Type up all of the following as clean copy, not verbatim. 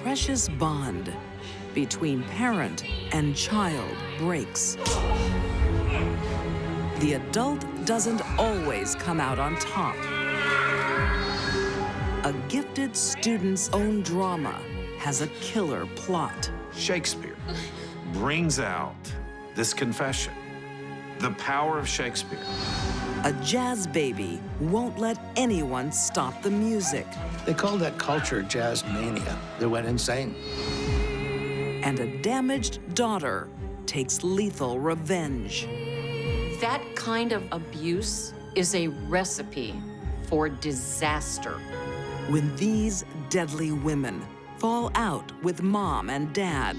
precious bond between parent and child breaks. The adult doesn't always come out on top. A gifted student's own drama has a killer plot. Shakespeare brings out this confession, the power of Shakespeare. A jazz baby won't let anyone stop the music. They called that culture jazz mania. They went insane. And a damaged daughter takes lethal revenge. That kind of abuse is a recipe for disaster. When these deadly women fall out with mom and dad,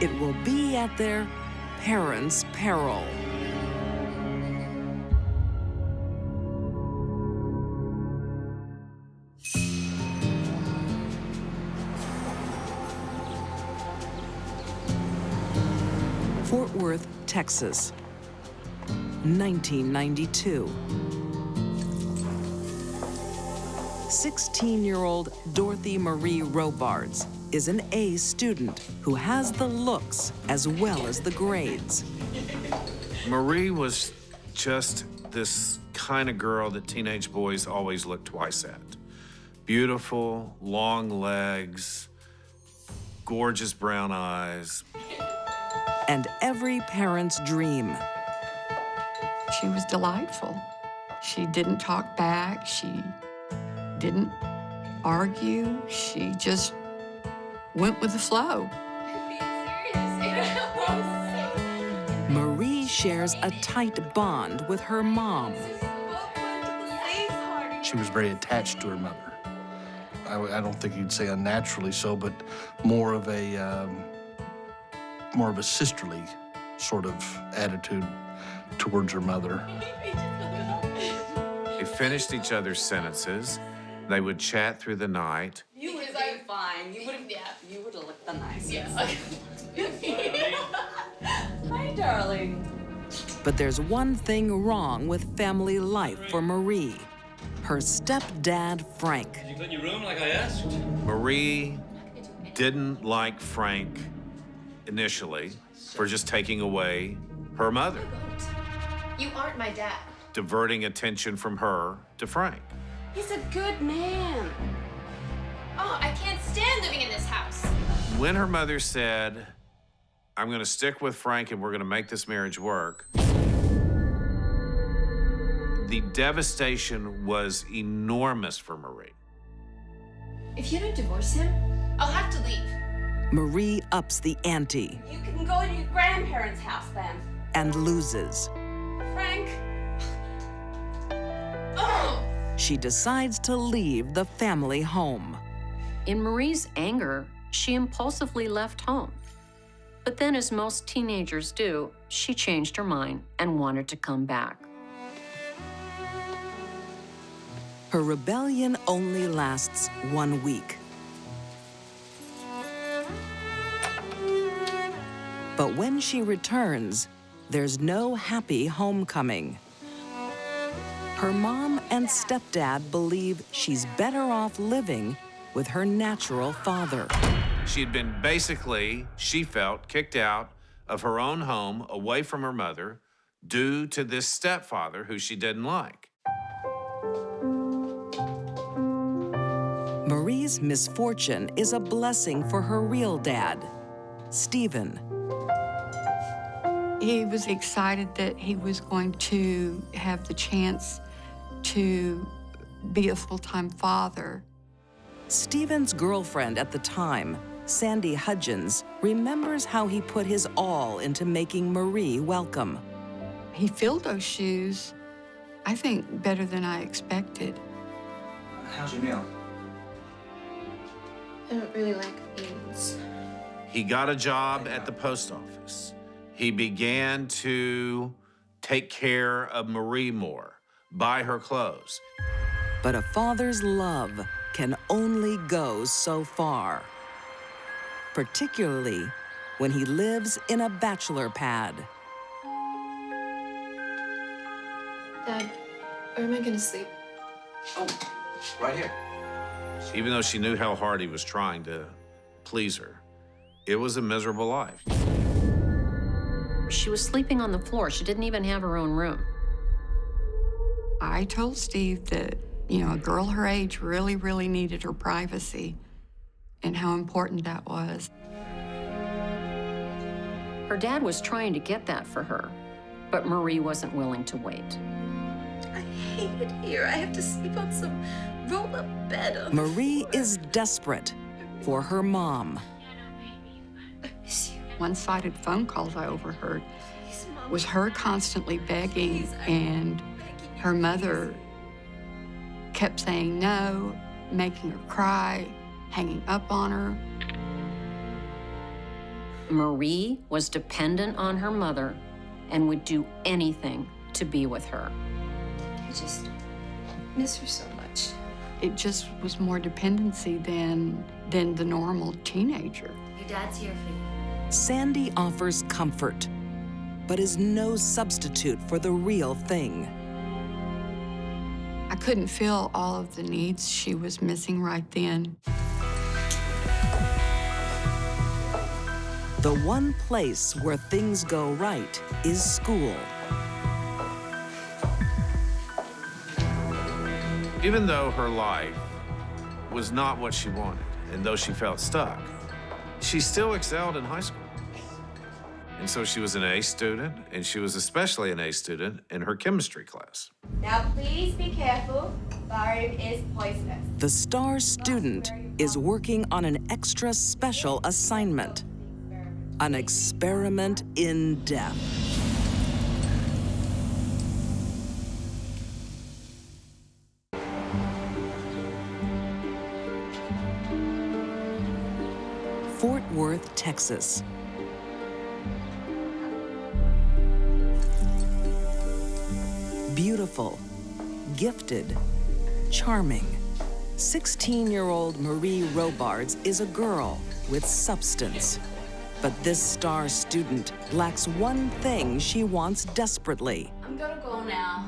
it will be at their parents' peril. Fort Worth, Texas, 1992. 16-year-old Dorothy Marie Robards is an A student who has the looks as well as the grades. Marie was just this kind of girl that teenage boys always look twice at. Beautiful, long legs, gorgeous brown eyes. And every parent's dream. She was delightful. She didn't talk back. She didn't argue. She just went with the flow. Marie shares a tight bond with her mom. She was very attached to her mother. I don't think you'd say unnaturally so, but more of a sisterly sort of attitude towards her mother. They finished each other's sentences. They would chat through the night. You would have been fine. You would have, you would have looked the nicest. Yeah. Hi, darling. But there's one thing wrong with family life for Marie. Her stepdad, Frank. Did you clean your room like I asked? Marie didn't like Frank initially for just taking away her mother, You aren't my dad. diverting attention from her to Frank. He's a good man. Oh, I can't stand living in this house. When her mother said, I'm gonna stick with Frank and we're gonna make this marriage work, the devastation was enormous for Marie. If you don't divorce him, I'll have to leave. Marie ups the ante You can go to your grandparents' house then. and loses. Frank. Oh! She decides to leave the family home. In Marie's anger, she impulsively left home. But then, as most teenagers do, she changed her mind and wanted to come back. Her rebellion only lasts 1 week. But when she returns, there's no happy homecoming. Her mom and stepdad believe she's better off living with her natural father. She had been basically, she felt, kicked out of her own home, away from her mother, due to this stepfather who she didn't like. Marie's misfortune is a blessing for her real dad, Stephen. He was excited that he was going to have the chance to be a full-time father. Stephen's girlfriend at the time, Sandy Hudgens, remembers how he put his all into making Marie welcome. He filled those shoes, I think, better than I expected. How's your meal? I don't really like beans. He got a job at the post office. He began to take care of Marie more, buy her clothes. But a father's love can only go so far, particularly when he lives in a bachelor pad. Dad, where am I gonna sleep? Oh, right here. Even though she knew how hard he was trying to please her, it was a miserable life. She was sleeping on the floor. She didn't even have her own room. I told Steve that, you know, a girl her age really, really needed her privacy and how important that was. Her dad was trying to get that for her, but Marie wasn't willing to wait. I hate it here. I have to sleep on some roll-up bed. Marie is desperate for her mom. I miss you. One-sided phone calls I overheard Please, Mom. was her constantly begging, Please, and begging you. her mother kept saying no, making her cry, hanging up on her. Marie was dependent on her mother and would do anything to be with her. I just miss her so much. It just was more dependency than the normal teenager. Your dad's here for you. Sandy offers comfort, but is no substitute for the real thing. I couldn't fill all of the needs she was missing right then. The one place where things go right is school. Even though her life was not what she wanted, and though she felt stuck, she still excelled in high school. And so she was an A student, and she was especially an A student in her chemistry class. Now please be careful. Barium is poisonous. The star student is working on an extra special assignment, an experiment in death. Fort Worth, Texas. Beautiful, gifted, charming. 16-year-old Marie Robards is a girl with substance. But this star student lacks one thing she wants desperately: I'm gonna go now.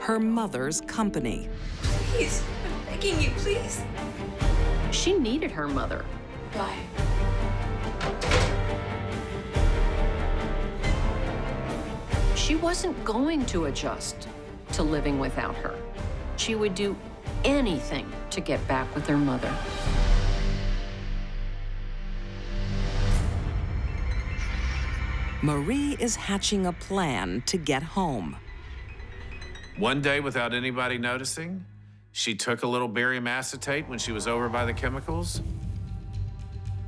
her mother's company. Please, I'm begging you, please. She needed her mother. Bye. She wasn't going to adjust to living without her. She would do anything to get back with her mother. Marie is hatching a plan to get home. One day, without anybody noticing, she took a little barium acetate when she was over by the chemicals,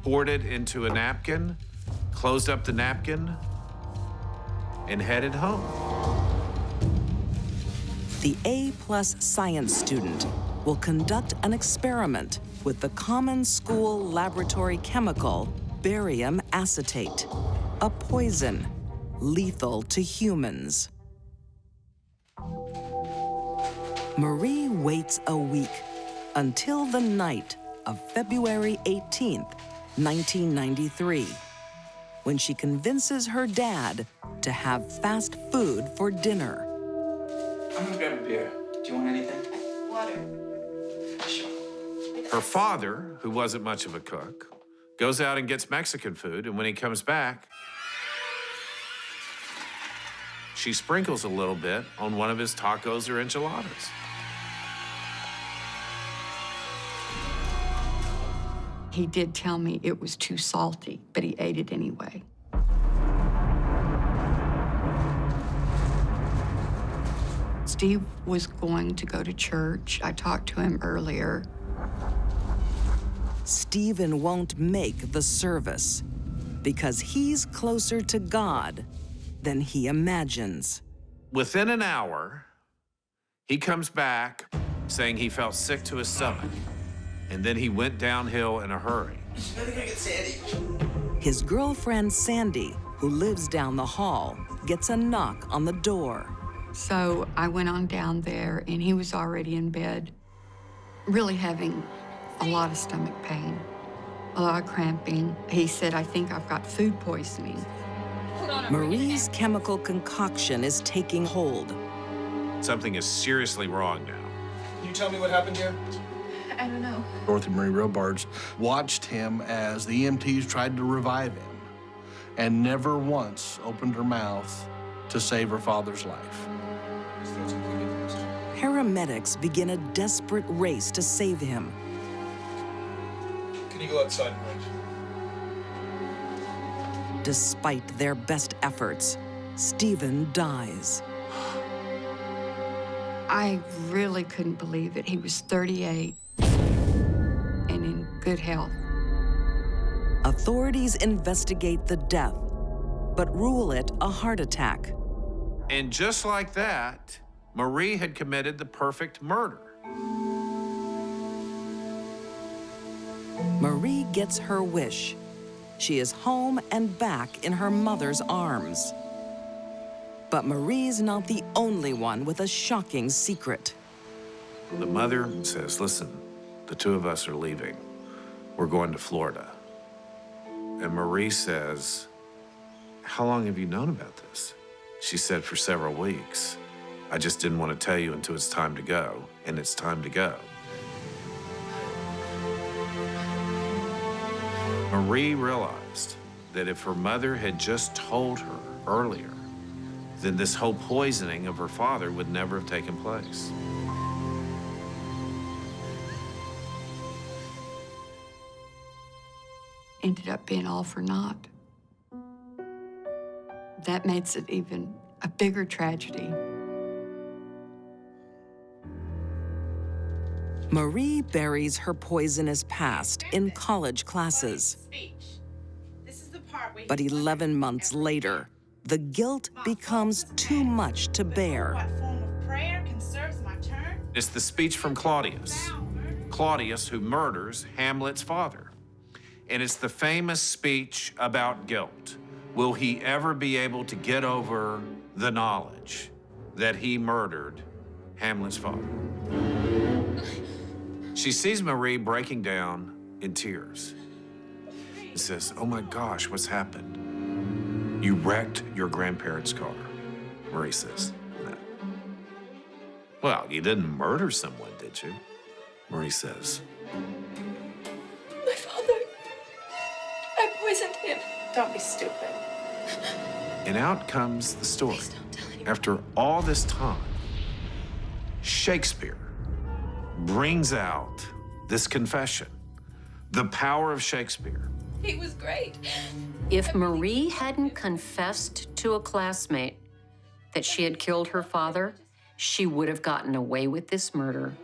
poured it into a napkin, closed up the napkin, and headed home. The A-plus science student will conduct an experiment with the common school laboratory chemical barium acetate, a poison lethal to humans. Marie waits a week until the night of February 18th, 1993, when she convinces her dad to have fast food for dinner. I'm gonna grab a beer. Do you want anything? Water. Sure. Her father, who wasn't much of a cook, goes out and gets Mexican food, and when he comes back, she sprinkles a little bit on one of his tacos or enchiladas. He did tell me it was too salty, but he ate it anyway. Steve was going to go to church. I talked to him earlier. Stephen won't make the service because he's closer to God than he imagines. Within an hour, he comes back saying he felt sick to his stomach, and then he went downhill in a hurry. I think I get Sandy. His girlfriend, Sandy, who lives down the hall, gets a knock on the door. So I went on down there, and he was already in bed, really having a lot of stomach pain, a lot of cramping. He said, I think I've got food poisoning. Marie's chemical concoction is taking hold. Something is seriously wrong now. Can you tell me what happened here? I don't know. Dorothy Marie Robards watched him as the EMTs tried to revive him and never once opened her mouth to save her father's life. Paramedics begin a desperate race to save him. Can you go outside and wait? Despite their best efforts, Stephen dies. I really couldn't believe it. He was 38 and in good health. Authorities investigate the death, but rule it a heart attack. And just like that, Marie had committed the perfect murder. Marie gets her wish. She is home and back in her mother's arms. But Marie's not the only one with a shocking secret. The mother says, listen, the two of us are leaving. We're going to Florida. And Marie says, how long have you known about this? She said, for several weeks. I just didn't want to tell you until it's time to go, and it's time to go. Marie realized that if her mother had just told her earlier, then this whole poisoning of her father would never have taken place. Ended up being all for naught. That makes it even a bigger tragedy. Marie buries her poisonous past in college classes. But 11 months later, the guilt becomes too much to bear. It's the speech from Claudius. Claudius, who murders Hamlet's father. And it's the famous speech about guilt. Will he ever be able to get over the knowledge that he murdered Hamlet's father? She sees Marie breaking down in tears and says, oh my gosh, what's happened? You wrecked your grandparents' car. Marie says, no. Well, you didn't murder someone, did you? Marie says, My father. I poisoned him. Don't be stupid. and out comes the story. Please don't tell anyone. After all this time, Shakespeare brings out this confession, the power of Shakespeare. He was great. If Marie hadn't confessed to a classmate that she had killed her father, she would have gotten away with this murder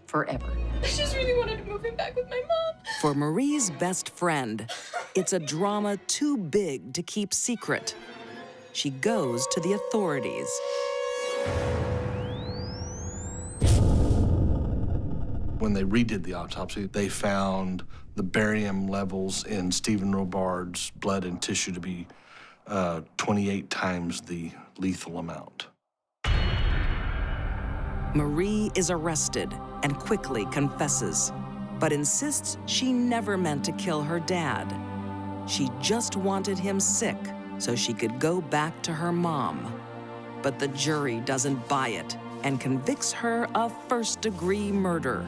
forever. I just really wanted to move him back with my mom. For Marie's best friend, it's a drama too big to keep secret. She goes to the authorities. When they redid the autopsy, they found the barium levels in Stephen Robards' blood and tissue to be 28 times the lethal amount. Marie is arrested and quickly confesses, but insists she never meant to kill her dad. She just wanted him sick so she could go back to her mom. But the jury doesn't buy it and convicts her of first-degree murder.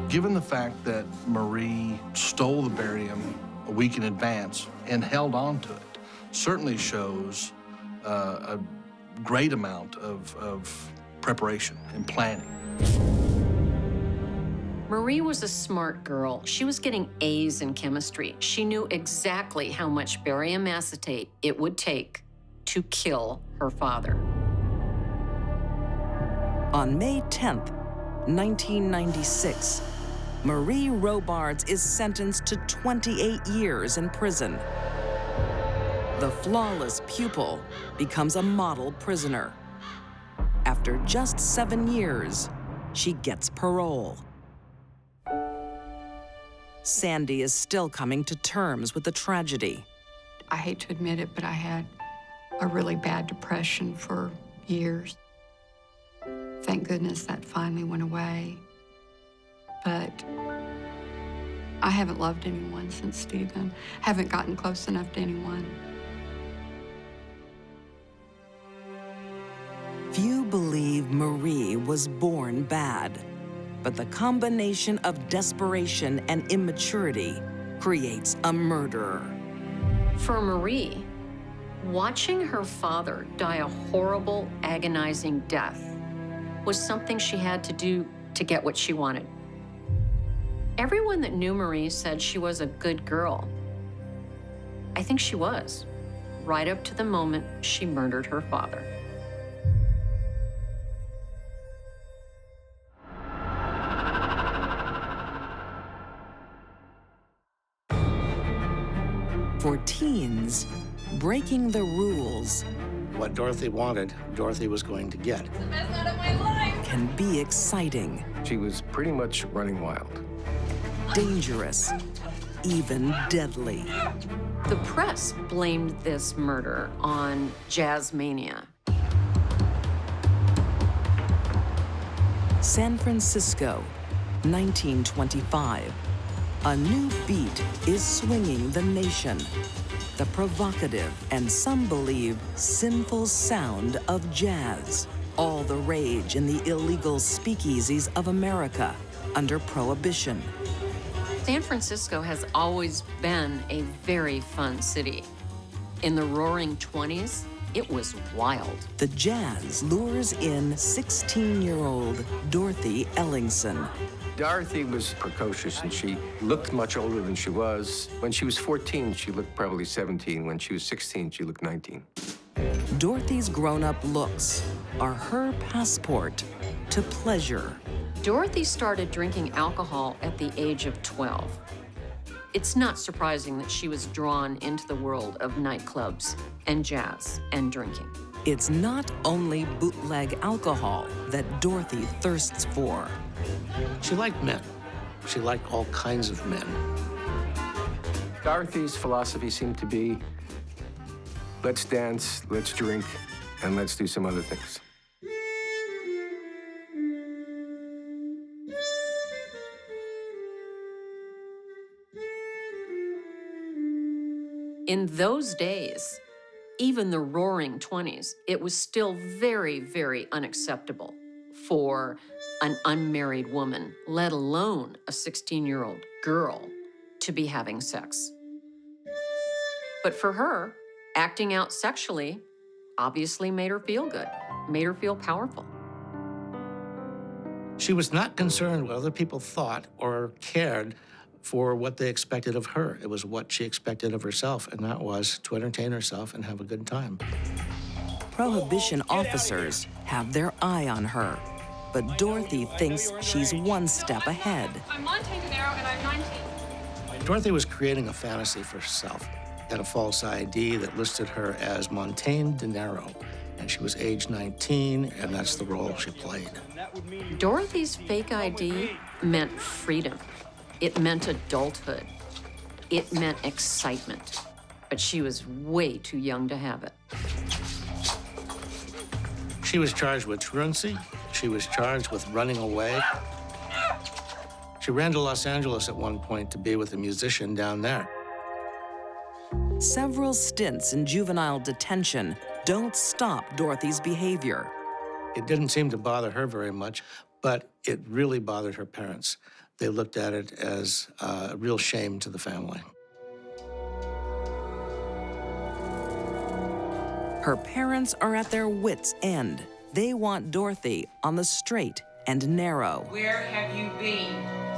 Given the fact that Marie stole the barium a week in advance and held on to it, certainly shows a great amount of preparation and planning. Marie was a smart girl. She was getting A's in chemistry. She knew exactly how much barium acetate it would take to kill her father. On May 10th, 1996, Marie Robards is sentenced to 28 years in prison. The flawless pupil becomes a model prisoner. After just 7 years, she gets parole. Sandy is still coming to terms with the tragedy. I hate to admit it, but I had a really bad depression for years. Thank goodness that finally went away. But I haven't loved anyone since Stephen. Haven't gotten close enough to anyone. Few believe Marie was born bad. But the combination of desperation and immaturity creates a murderer. For Marie, watching her father die a horrible, agonizing death was something she had to do to get what she wanted. Everyone that knew Marie said she was a good girl. I think she was, right up to the moment she murdered her father. For teens, breaking the rules What Dorothy wanted, Dorothy was going to get. The best night of my life. can be exciting, She was pretty much running wild. dangerous, even deadly. The press blamed this murder on jazz mania. San Francisco, 1925. A new beat is swinging the nation. The provocative and some believe sinful sound of jazz. All the rage in the illegal speakeasies of America under Prohibition. San Francisco has always been a very fun city. In the roaring 20s, it was wild. The jazz lures in 16-year-old Dorothy Ellingson. Dorothy was precocious, and she looked much older than she was. When she was 14, she looked probably 17. When she was 16, she looked 19. Dorothy's grown-up looks are her passport to pleasure. Dorothy started drinking alcohol at the age of 12. It's not surprising that she was drawn into the world of nightclubs and jazz and drinking. It's not only bootleg alcohol that Dorothy thirsts for. She liked men. She liked all kinds of men. Dorothy's philosophy seemed to be, let's dance, let's drink, and let's do some other things. In those days, even the roaring 20s, it was still very, very unacceptable for an unmarried woman, let alone a 16-year-old girl, to be having sex. But for her, acting out sexually obviously made her feel good, made her feel powerful. She was not concerned what other people thought or cared for what they expected of her. It was what she expected of herself, and that was to entertain herself and have a good time. Prohibition officers have their eye on her, but Dorothy thinks she's one step ahead. I'm Montaigne De Niro and I'm 19. Dorothy was creating a fantasy for herself. Had a false ID that listed her as Montaigne De Niro, and she was age 19, and that's the role she played. Dorothy's fake ID meant freedom. It meant adulthood. It meant excitement. But she was way too young to have it. She was charged with truancy. She was charged with running away. She ran to Los Angeles at one point to be with a musician down there. Several stints in juvenile detention don't stop Dorothy's behavior. It didn't seem to bother her very much, but it really bothered her parents. They looked at it as a real shame to the family. Her parents are at their wits' end. They want Dorothy on the straight and narrow. Where have you been?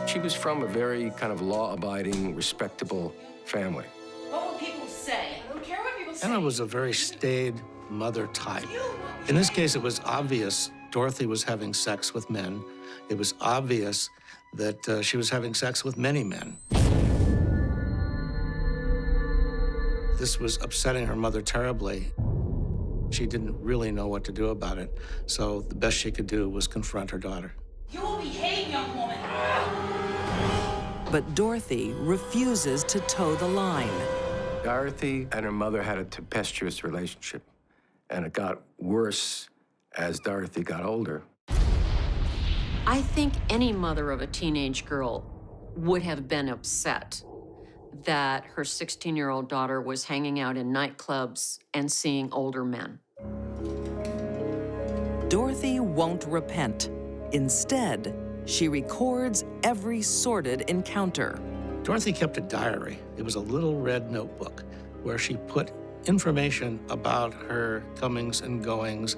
She was from a very kind of law-abiding, respectable family. What will people say? I don't care what people say. Anna was a very staid mother type. In this case, it was obvious Dorothy was having sex with men. It was obvious that she was having sex with many men. This was upsetting her mother terribly. She didn't really know what to do about it, so the best she could do was confront her daughter. You will behave, young woman. But Dorothy refuses to toe the line. Dorothy and her mother had a tempestuous relationship, and it got worse as Dorothy got older. I think any mother of a teenage girl would have been upset that her 16-year-old daughter was hanging out in nightclubs and seeing older men. Dorothy won't repent. Instead, She records every sordid encounter. Dorothy kept a diary. It was a little red notebook where she put information about her comings and goings.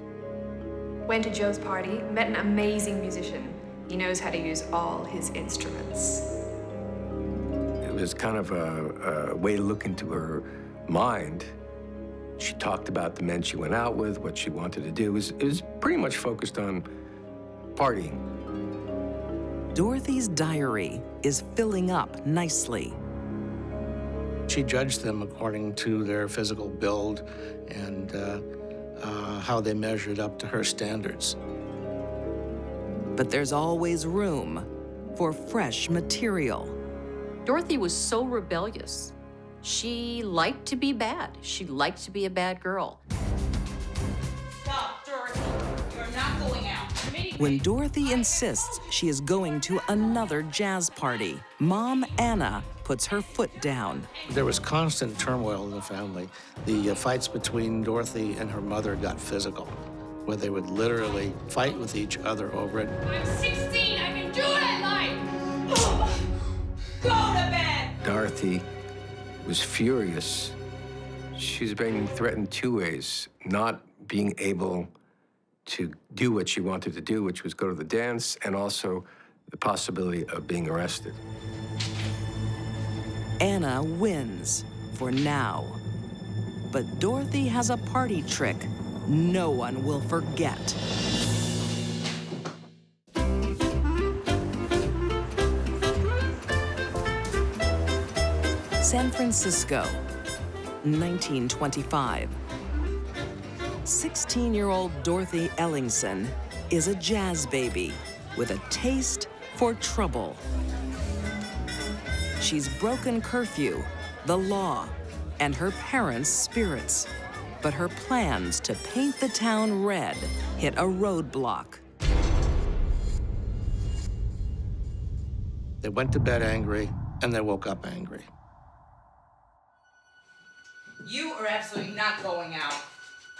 Went to Joe's party, met an amazing musician. He knows how to use all his instruments. It was kind of a way to look into her mind. She talked about the men she went out with, what she wanted to do. It was pretty much focused on partying. Dorothy's diary is filling up nicely. She judged them according to their physical build and how they measured up to her standards. But there's always room for fresh material. Dorothy was so rebellious. She liked to be bad. She liked to be a bad girl. Stop, Dorothy. You're not going out. When Dorothy insists she is going to another jazz party, Mom Anna puts her foot down. There was constant turmoil in the family. The fights between Dorothy and her mother got physical, where they would literally fight with each other over it. I'm 16. I can do what I like. Go to bed. Dorothy was furious. She's being threatened two ways: not being able to do what she wanted to do, which was go to the dance, and also the possibility of being arrested. Anna wins for now. But Dorothy has a party trick no one will forget. San Francisco, 1925. 16-year-old Dorothy Ellingson is a jazz baby with a taste for trouble. She's broken curfew, the law, and her parents' spirits. But her plans to paint the town red hit a roadblock. They went to bed angry, and they woke up angry. You are absolutely not going out.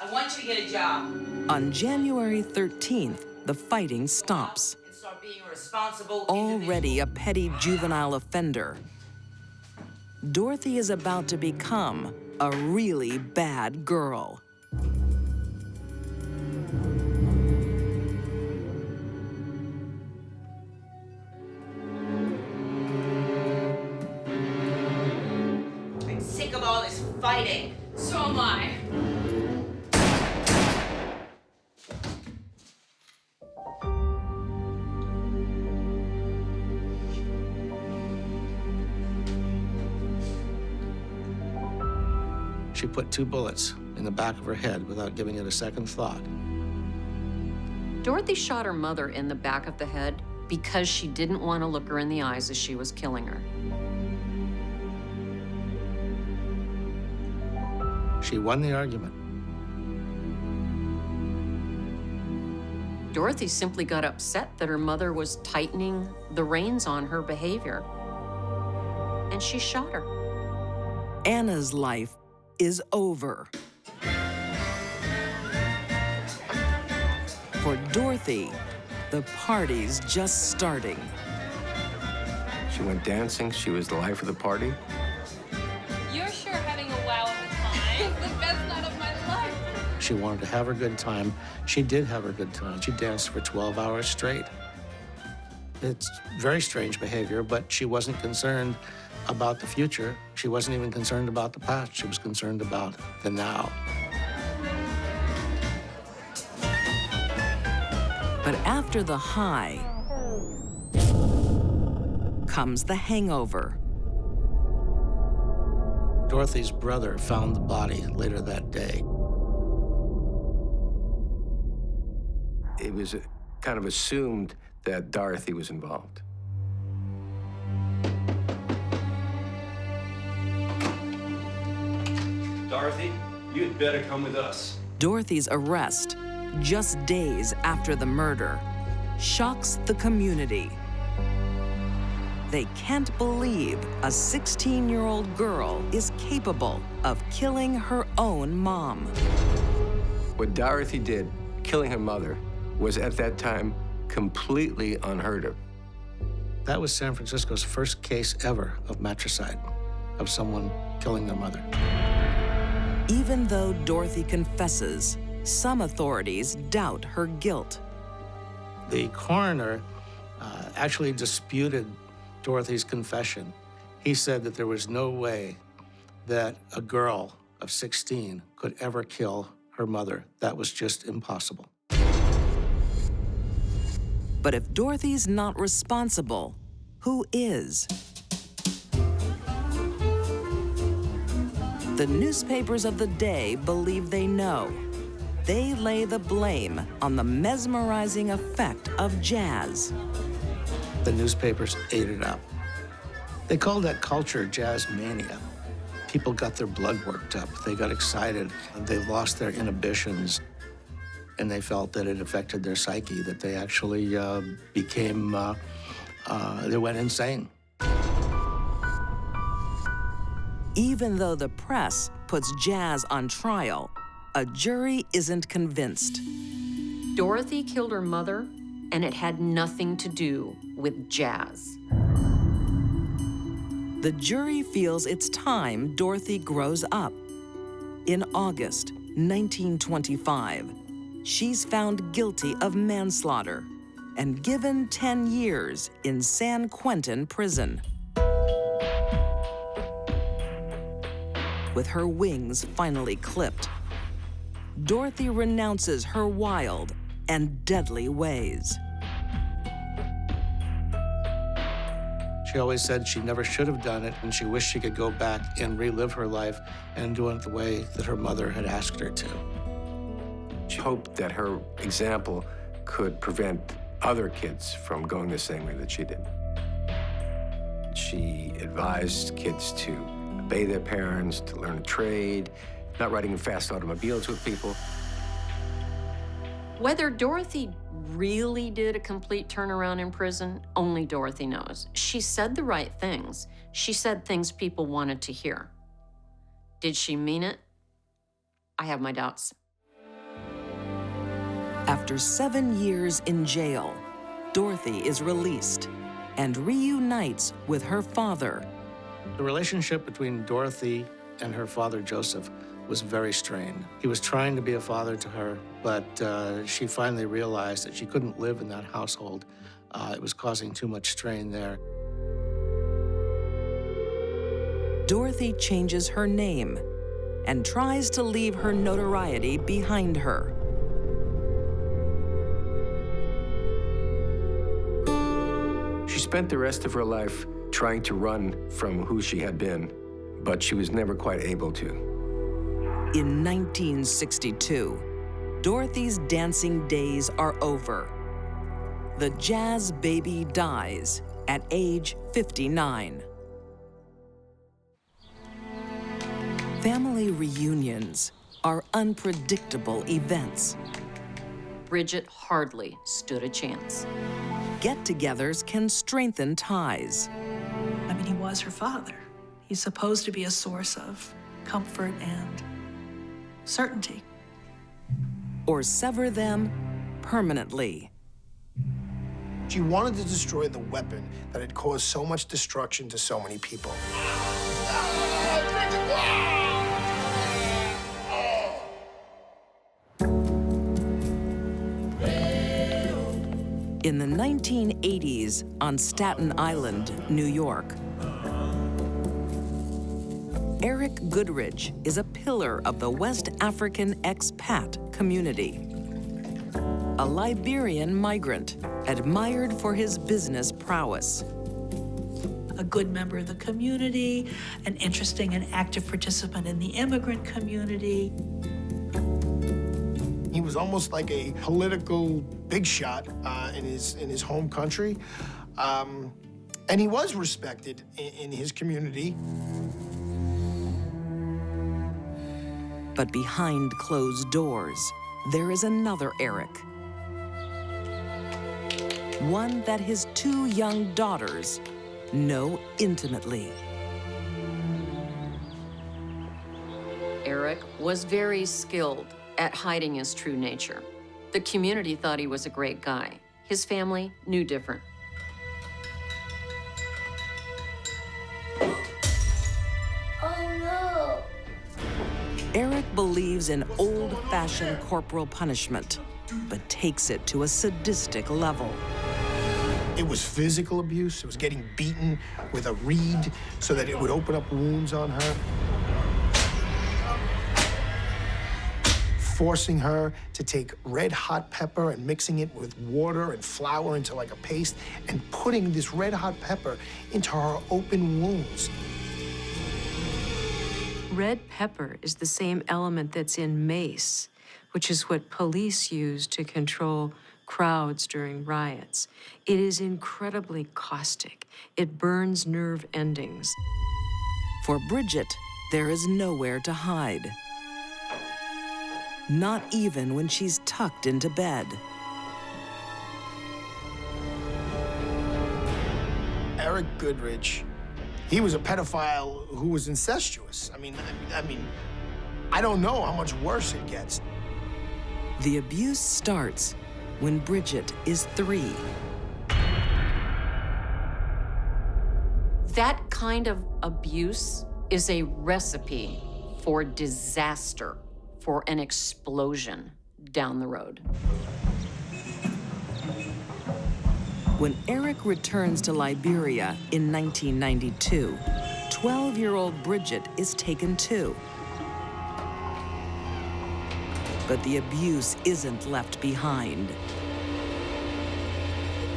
I want you to get a job. On January 13th, the fighting stops. And start being a responsible Already a petty juvenile offender, Dorothy is about to become a really bad girl. I'm sick of all this fighting. So am I. She put 2 bullets in the back of her head without giving it a second thought. Dorothy shot her mother in the back of the head because she didn't want to look her in the eyes as she was killing her. She won the argument. Dorothy simply got upset that her mother was tightening the reins on her behavior, and she shot her. Anna's life is over. For Dorothy, the party's just starting. She went dancing. She was the life of the party. You're sure having a wow of a time. It's the best night of my life. She wanted to have her good time. She did have her good time. She danced for 12 hours straight. It's very strange behavior, but she wasn't concerned about the future. She wasn't even concerned about the past. She was concerned about the now. But after the high comes the hangover. Dorothy's brother found the body later that day. It was kind of assumed that Dorothy was involved. Dorothy, you'd better come with us. Dorothy's arrest, just days after the murder, shocks the community. They can't believe a 16-year-old girl is capable of killing her own mom. What Dorothy did, killing her mother, was at that time completely unheard of. That was San Francisco's first case ever of matricide, of someone killing their mother. Even though Dorothy confesses, some authorities doubt her guilt. The coroner actually disputed Dorothy's confession. He said that there was no way that a girl of 16 could ever kill her mother. That was just impossible. But if Dorothy's not responsible, who is? The newspapers of the day believe they know. They lay the blame on the mesmerizing effect of jazz. The newspapers ate it up. They called that culture jazz mania. People got their blood worked up. They got excited. They lost their inhibitions. And they felt that it affected their psyche, that they actually they went insane. Even though the press puts jazz on trial, a jury isn't convinced. Dorothy killed her mother, and it had nothing to do with jazz. The jury feels it's time Dorothy grows up. In August 1925, she's found guilty of manslaughter and given 10 years in San Quentin prison. With her wings finally clipped, Dorothy renounces her wild and deadly ways. She always said she never should have done it, and she wished she could go back and relive her life and do it the way that her mother had asked her to. She hoped that her example could prevent other kids from going the same way that she did. She advised kids to obey their parents, to learn a trade, not riding in fast automobiles with people. Whether Dorothy really did a complete turnaround in prison, only Dorothy knows. She said the right things. She said things people wanted to hear. Did she mean it? I have my doubts. After 7 years in jail, Dorothy is released and reunites with her father. The relationship between Dorothy and her father, Joseph, was very strained. He was trying to be a father to her, but she finally realized that she couldn't live in that household. It was causing too much strain there. Dorothy changes her name and tries to leave her notoriety behind her. She spent the rest of her life trying to run from who she had been, but she was never quite able to. In 1962, Dorothy's dancing days are over. The jazz baby dies at age 59. Family reunions are unpredictable events. Bridget hardly stood a chance. Get-togethers can strengthen ties. I mean, he was her father. He's supposed to be a source of comfort and certainty. Or sever them permanently. She wanted to destroy the weapon that had caused so much destruction to so many people. In the 1980s, on Staten Island, New York, Eric Goodridge is a pillar of the West African expat community. A Liberian migrant admired for his business prowess. A good member of the community, an interesting and active participant in the immigrant community. He was almost like a political big shot in his home country. And he was respected in his community. But behind closed doors, there is another Eric. One that his 2 young daughters know intimately. Eric was very skilled at hiding his true nature. The community thought he was a great guy. His family knew different. believes in old-fashioned corporal punishment, but takes it to a sadistic level. It was physical abuse. It was getting beaten with a reed so that it would open up wounds on her. Forcing her to take red hot pepper and mixing it with water and flour into like a paste and putting this red hot pepper into her open wounds. Red pepper is the same element that's in mace, which is what police use to control crowds during riots. It is incredibly caustic. It burns nerve endings. For Bridget, there is nowhere to hide. Not even when she's tucked into bed. Eric Goodrich, he was a pedophile who was incestuous. I mean, I don't know how much worse it gets. The abuse starts when Bridget is 3. That kind of abuse is a recipe for disaster, for an explosion down the road. When Eric returns to Liberia in 1992, 12-year-old Bridget is taken too. But the abuse isn't left behind.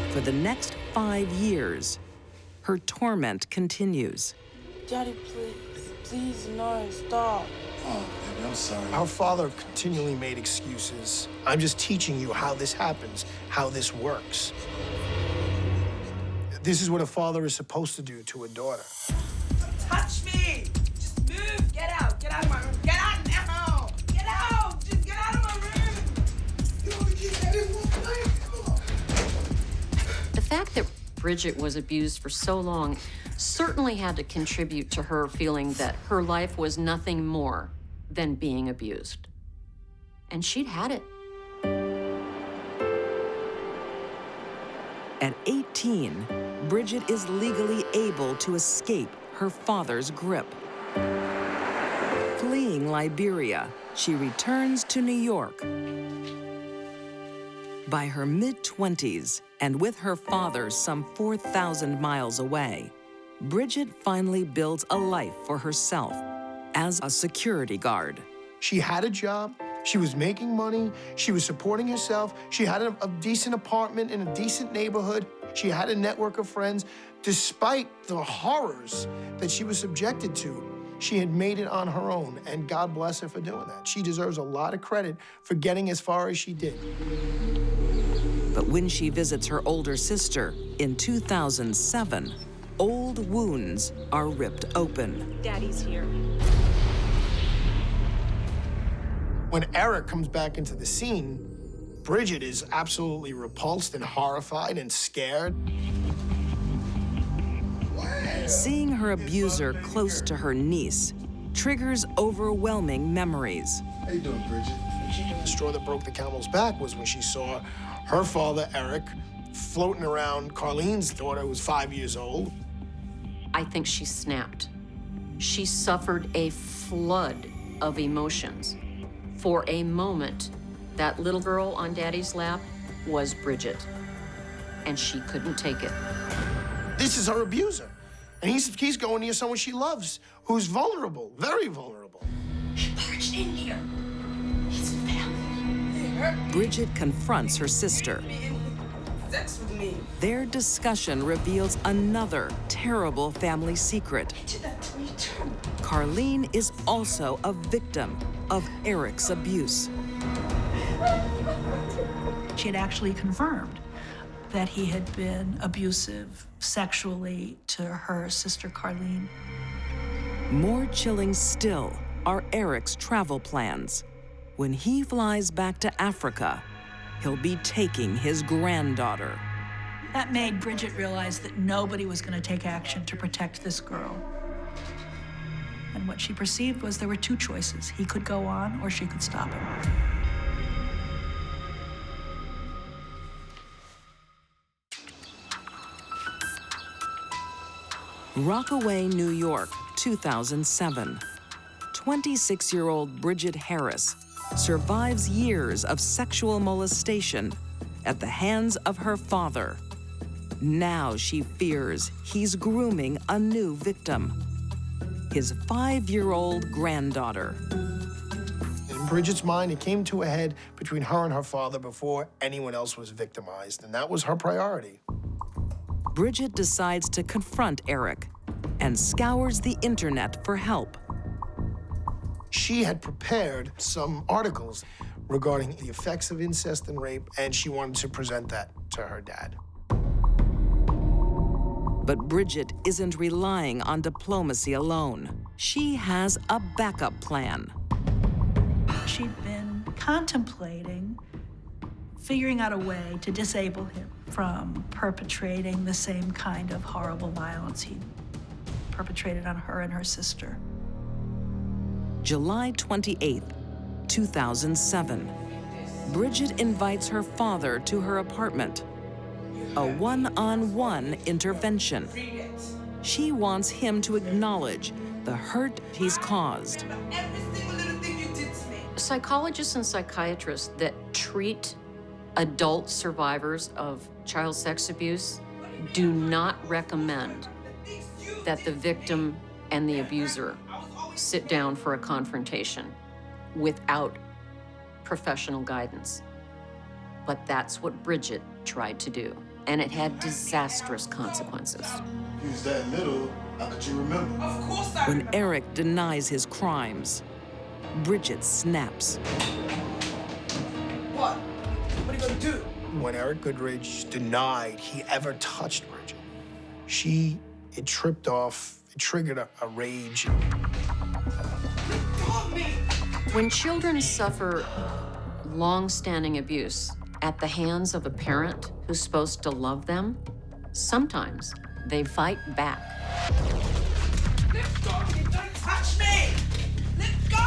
For the next 5 years, her torment continues. Daddy, please. Please, no, stop. Oh, baby, I'm sorry. Our father continually made excuses. I'm just teaching you how this happens, how this works. This is what a father is supposed to do to a daughter. Touch me! Just move! Get out! Get out of my room! Get out now! Get out! Just get out of my room! You only keep that in one night? Come on. The fact that Bridget was abused for so long certainly had to contribute to her feeling that her life was nothing more than being abused. And she'd had it. At 18, Bridget is legally able to escape her father's grip. Fleeing Liberia, she returns to New York. By her mid-20s, and with her father some 4,000 miles away, Bridget finally builds a life for herself as a security guard. She had a job, she was making money, she was supporting herself, she had a decent apartment in a decent neighborhood, she had a network of friends. Despite the horrors that she was subjected to, she had made it on her own, and God bless her for doing that. She deserves a lot of credit for getting as far as she did. But when she visits her older sister in 2007, old wounds are ripped open. Daddy's here. When Eric comes back into the scene, Bridget is absolutely repulsed and horrified and scared. Seeing her abuser close to her niece triggers overwhelming memories. How you doing, Bridget? The straw that broke the camel's back was when she saw her father, Eric, floating around Carlene's daughter, who was 5 years old. I think she snapped. She suffered a flood of emotions. For a moment, that little girl on Daddy's lap was Bridget, and she couldn't take it. This is her abuser, and he's going near someone she loves, who's vulnerable, very vulnerable. He barged in here. He's family. Bridget confronts her sister. Sex with me. Their discussion reveals another terrible family secret. He did that to me too. Carlene is also a victim of Eric's abuse. She had actually confirmed that he had been abusive sexually to her sister Carlene. More chilling still are Eric's travel plans. When he flies back to Africa, he'll be taking his granddaughter. That made Bridget realize that nobody was going to take action to protect this girl. And what she perceived was there were two choices. He could go on, or she could stop him. Rockaway, New York, 2007. 26-year-old Bridget Harris survives years of sexual molestation at the hands of her father. Now she fears he's grooming a new victim, his 5-year-old granddaughter. In Bridget's mind, it came to a head between her and her father before anyone else was victimized, and that was her priority. Bridget decides to confront Eric and scours the internet for help. She had prepared some articles regarding the effects of incest and rape, and she wanted to present that to her dad. But Bridget isn't relying on diplomacy alone. She has a backup plan. She'd been contemplating figuring out a way to disable him from perpetrating the same kind of horrible violence he perpetrated on her and her sister. July 28, 2007. Bridget invites her father to her apartment. A one-on-one intervention. She wants him to acknowledge the hurt he's caused. Psychologists and psychiatrists that treat adult survivors of child sex abuse do not recommend that the victim and the abuser sit down for a confrontation without professional guidance. But that's what Bridget tried to do, and it had disastrous consequences. You was that little, how could you remember? Of course I When remember. Eric denies his crimes, Bridget snaps. What? What are you gonna do? When Eric Goodridge denied he ever touched Bridget, it tripped off, it triggered a rage. When children suffer long-standing abuse at the hands of a parent who's supposed to love them, sometimes they fight back. Let go of me, don't touch me! Let go!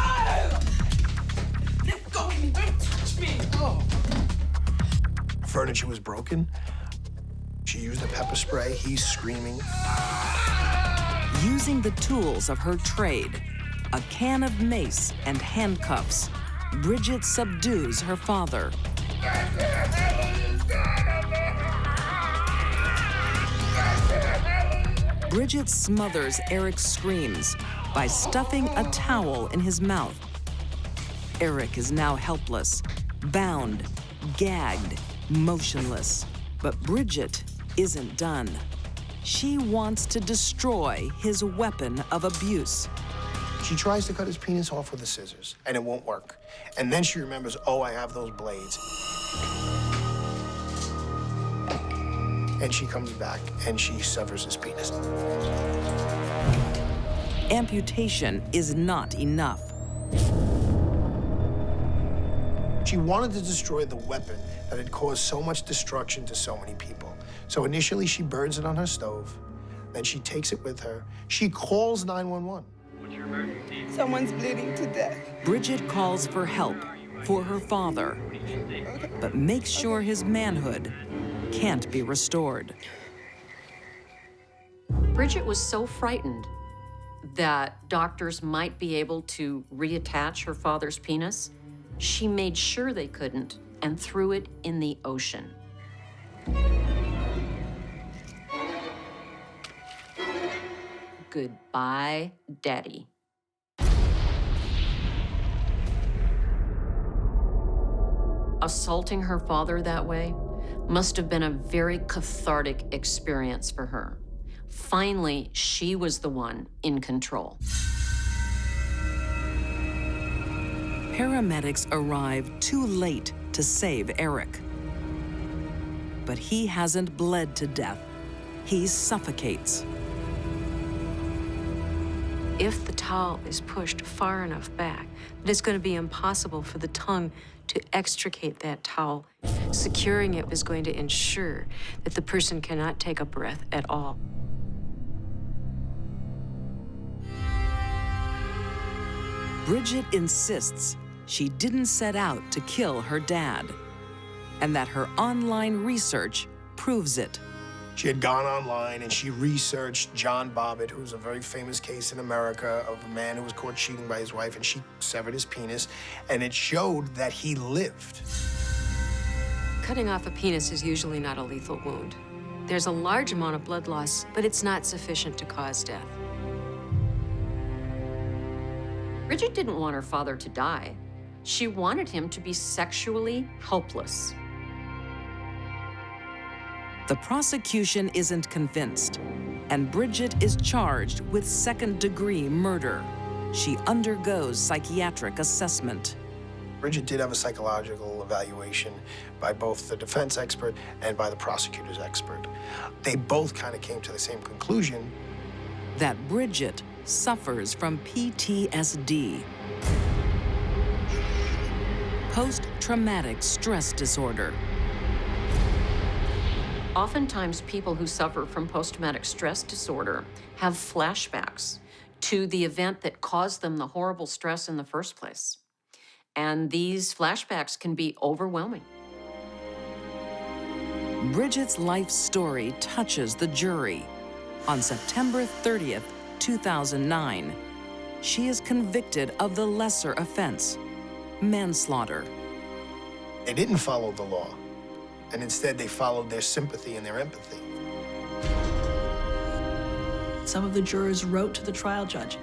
Let go of me, don't touch me! Oh. Furniture was broken. She used a pepper spray. He's screaming. Using the tools of her trade, a can of mace and handcuffs, Bridget subdues her father. Bridget smothers Eric's screams by stuffing a towel in his mouth. Eric is now helpless, bound, gagged, motionless. But Bridget isn't done. She wants to destroy his weapon of abuse. She tries to cut his penis off with the scissors, and it won't work. And then she remembers, oh, I have those blades. And she comes back, and she severs his penis. Amputation is not enough. She wanted to destroy the weapon that had caused so much destruction to so many people. So initially, she burns it on her stove. Then she takes it with her. She calls 911. Someone's bleeding to death. Bridget calls for help for her father, but makes sure his manhood can't be restored. Bridget was so frightened that doctors might be able to reattach her father's penis, she made sure they couldn't and threw it in the ocean. Goodbye, Daddy. Assaulting her father that way must have been a very cathartic experience for her. Finally, she was the one in control. Paramedics arrive too late to save Eric. But he hasn't bled to death. He suffocates. If the towel is pushed far enough back, that it's going to be impossible for the tongue to extricate that towel. Securing it is going to ensure that the person cannot take a breath at all. Bridget insists she didn't set out to kill her dad, and that her online research proves it. She had gone online and she researched John Bobbitt, who's a very famous case in America of a man who was caught cheating by his wife, and she severed his penis, and it showed that he lived. Cutting off a penis is usually not a lethal wound. There's a large amount of blood loss, but it's not sufficient to cause death. Bridget didn't want her father to die. She wanted him to be sexually helpless. The prosecution isn't convinced, and Bridget is charged with second-degree murder. She undergoes psychiatric assessment. Bridget did have a psychological evaluation by both the defense expert and by the prosecutor's expert. They both kind of came to the same conclusion. That Bridget suffers from PTSD, post-traumatic stress disorder. Oftentimes, people who suffer from post-traumatic stress disorder have flashbacks to the event that caused them the horrible stress in the first place. And these flashbacks can be overwhelming. Bridget's life story touches the jury. On September 30th, 2009, she is convicted of the lesser offense, manslaughter. They didn't follow the law, and instead they followed their sympathy and their empathy. Some of the jurors wrote to the trial judge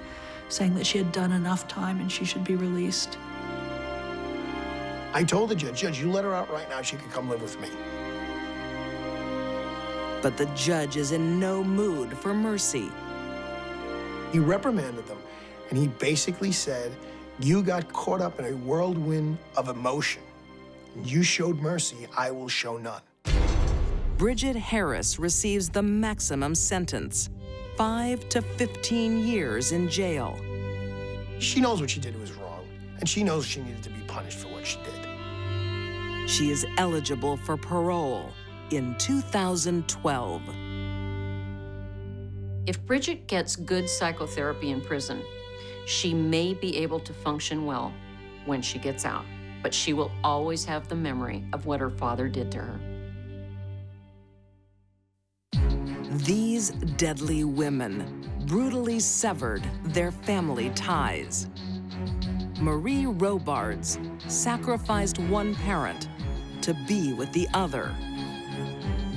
saying that she had done enough time and she should be released. I told the judge, Judge, you let her out right now, she could come live with me. But the judge is in no mood for mercy. He reprimanded them, and he basically said, you got caught up in a whirlwind of emotion. You showed mercy, I will show none. Bridget Harris receives the maximum sentence, 5 to 15 years in jail. She knows what she did was wrong, and she knows she needed to be punished for what she did. She is eligible for parole in 2012. If Bridget gets good psychotherapy in prison, she may be able to function well when she gets out, but she will always have the memory of what her father did to her. These deadly women brutally severed their family ties. Marie Robards sacrificed one parent to be with the other.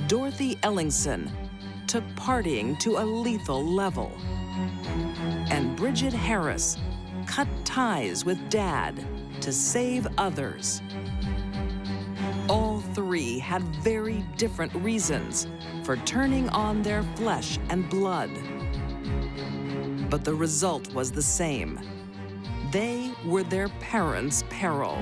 Dorothy Ellingson took partying to a lethal level. And Bridget Harris cut ties with Dad to save others. All three had very different reasons for turning on their flesh and blood. But the result was the same. They were their parents' peril.